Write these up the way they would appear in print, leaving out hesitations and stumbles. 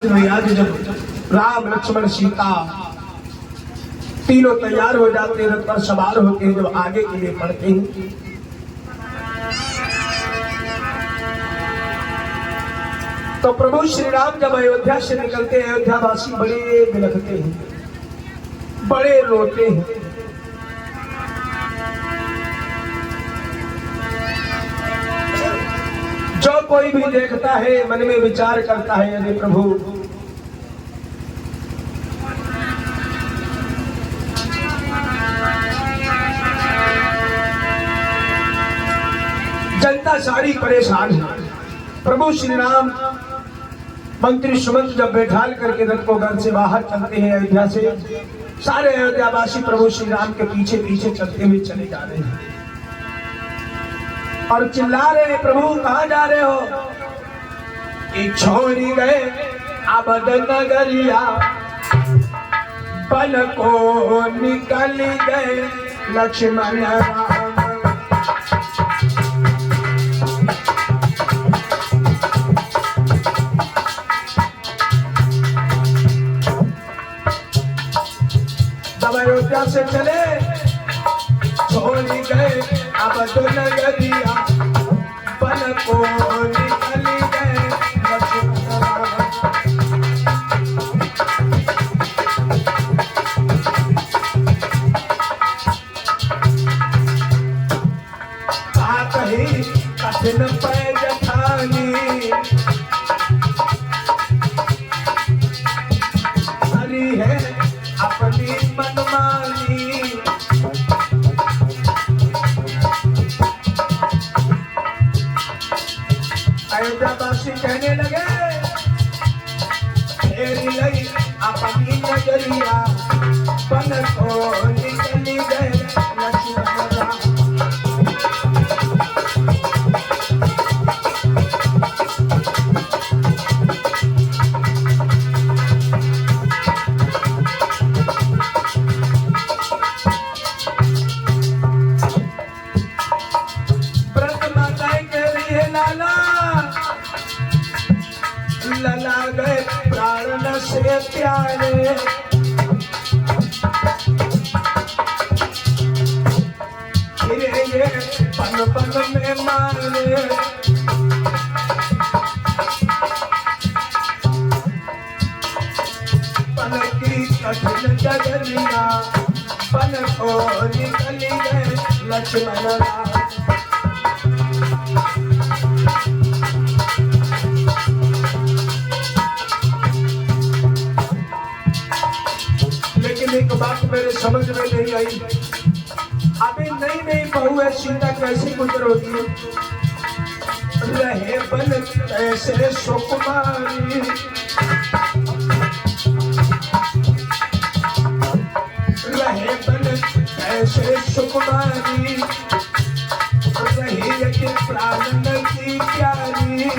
आज जब राम लक्ष्मण सीता तीनों तैयार हो जाते हैं, रथ पर सवार होते हैं, जब आगे के लिए बढ़ते हैं तो प्रभु श्री राम जब अयोध्या से निकलते हैं, अयोध्यावासी बड़े बिलखते हैं, बड़े रोते हैं। जो कोई भी देखता है मन में विचार करता है, अरे प्रभु जनता सारी परेशान है। प्रभु श्री राम मंत्री सुमंत जब बैठाल करके रथ को घर से बाहर चलते हैं अयोध्या से, सारे अयोध्यावासी प्रभु श्री राम के पीछे पीछे चलते हुए चले जा रहे हैं और चिल्ला रहे हैं, प्रभु कहाँ जा रहे हो? एक छोड़ी गए अवध नगरिया, पल को निकल गए लक्ष्मण राम। अयोध्या से चले छोड़ गए अवध नगरिया, पल को निकल गए लक्ष्मण राम। कहा कहीं कठिन पैज ठानी, हरी है अपनी मनमानी। अयोध्यावासी कहने लगे, फेरी लई अपनी नजरिया, पल को निकल गए लक्ष्मण राम। लला गए प्राण से प्यारे, फिरेंगे पल पल में मारे। पल की कठिन डगरिया, पल को निकल गए लक्ष्मण राम। एक बात मेरे समझ में नहीं आई, अभी नई नई बहू है सीता कैसे गुजर होती है? रहे बन कैसे सुकुमारी, रहे बन कैसे सुकुमारी, रही कि प्राण की प्यारी।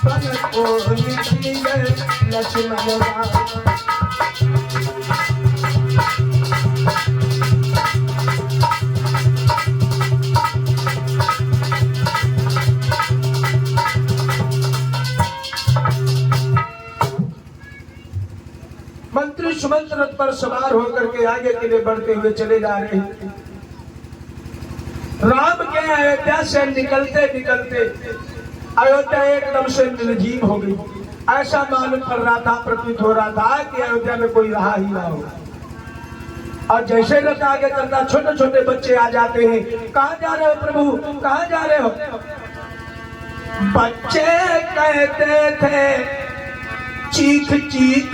पल को निकल गए लक्ष्मण राम। मंत्री सुमंत रथ पर सवार होकर के आगे के लिए बढ़ते हुए चले जा रहे हैं। राम के अयोध्या से निकलते निकलते अयोध्या एकदम से निर्जीव हो गई। ऐसा मालूम पड़ रहा था, प्रतीत हो रहा था कि अयोध्या में कोई रहा ही ना हो। और जैसे रथ आगे चलता, छोटे छोटे बच्चे आ जाते हैं। कहाँ जा रहे हो प्रभु, कहाँ जा रहे हो? बच्चे कहते थे चीख चीख,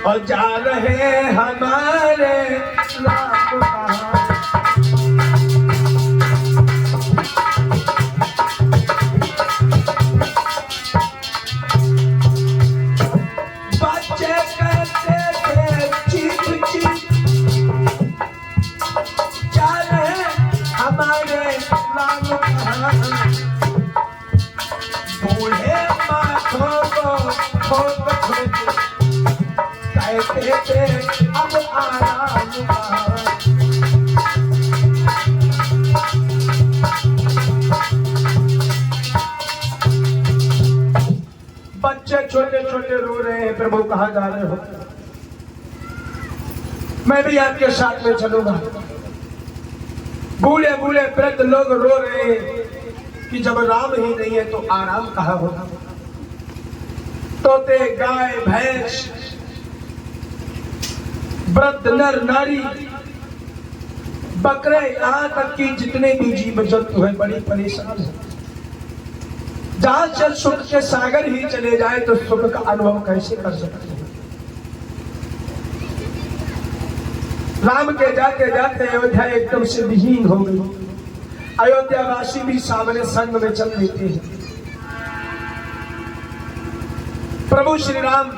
और जा रहे हमारे राम कहाँ। बूढ़े माथों को कहते थे अब आराम। प्रभु कहाँ जा रहे हो? मैं भी आपके साथ में चलूंगा। बूढ़े बूढ़े वृद्ध लोग रो रहे हैं कि जब राम ही नहीं है तो आराम कहाँ होगा। तोते, गाय, भैंस, वृद्ध नर नारी, बकरे, यहां तक कि जितने भी जीव जंतु हैं बड़ी परेशान है। जहां से सुख के सागर ही चले जाए तो सुख का अनुभव कैसे कर सकते हैं। राम के जाते जाते अयोध्या एकदम से विहीन हो गई। अयोध्यावासी भी सामने संग में चल देते हैं। प्रभु श्री राम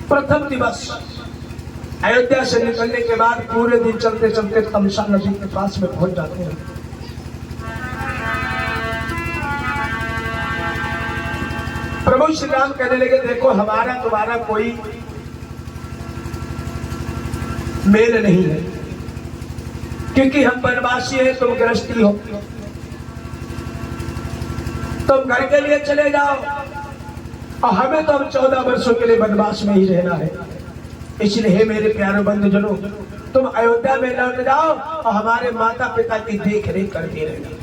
प्रथम दिवस अयोध्या से निकलने के बाद पूरे दिन चलते चलते तमसा नदी के पास में पहुंच जाते हैं। प्रभु श्री राम कहने लगे, देखो हमारा तुम्हारा कोई मेल नहीं है, क्योंकि हम वनवासी हैं, तुम गृहस्थी हो। तुम घर के लिए चले जाओ और हमें तो हम 14 वर्षों के लिए वनवास में ही रहना है। इसलिए हे मेरे प्यारे बंधुजनों, तुम अयोध्या में लौट जाओ और हमारे माता पिता की देख रेख करते रहना।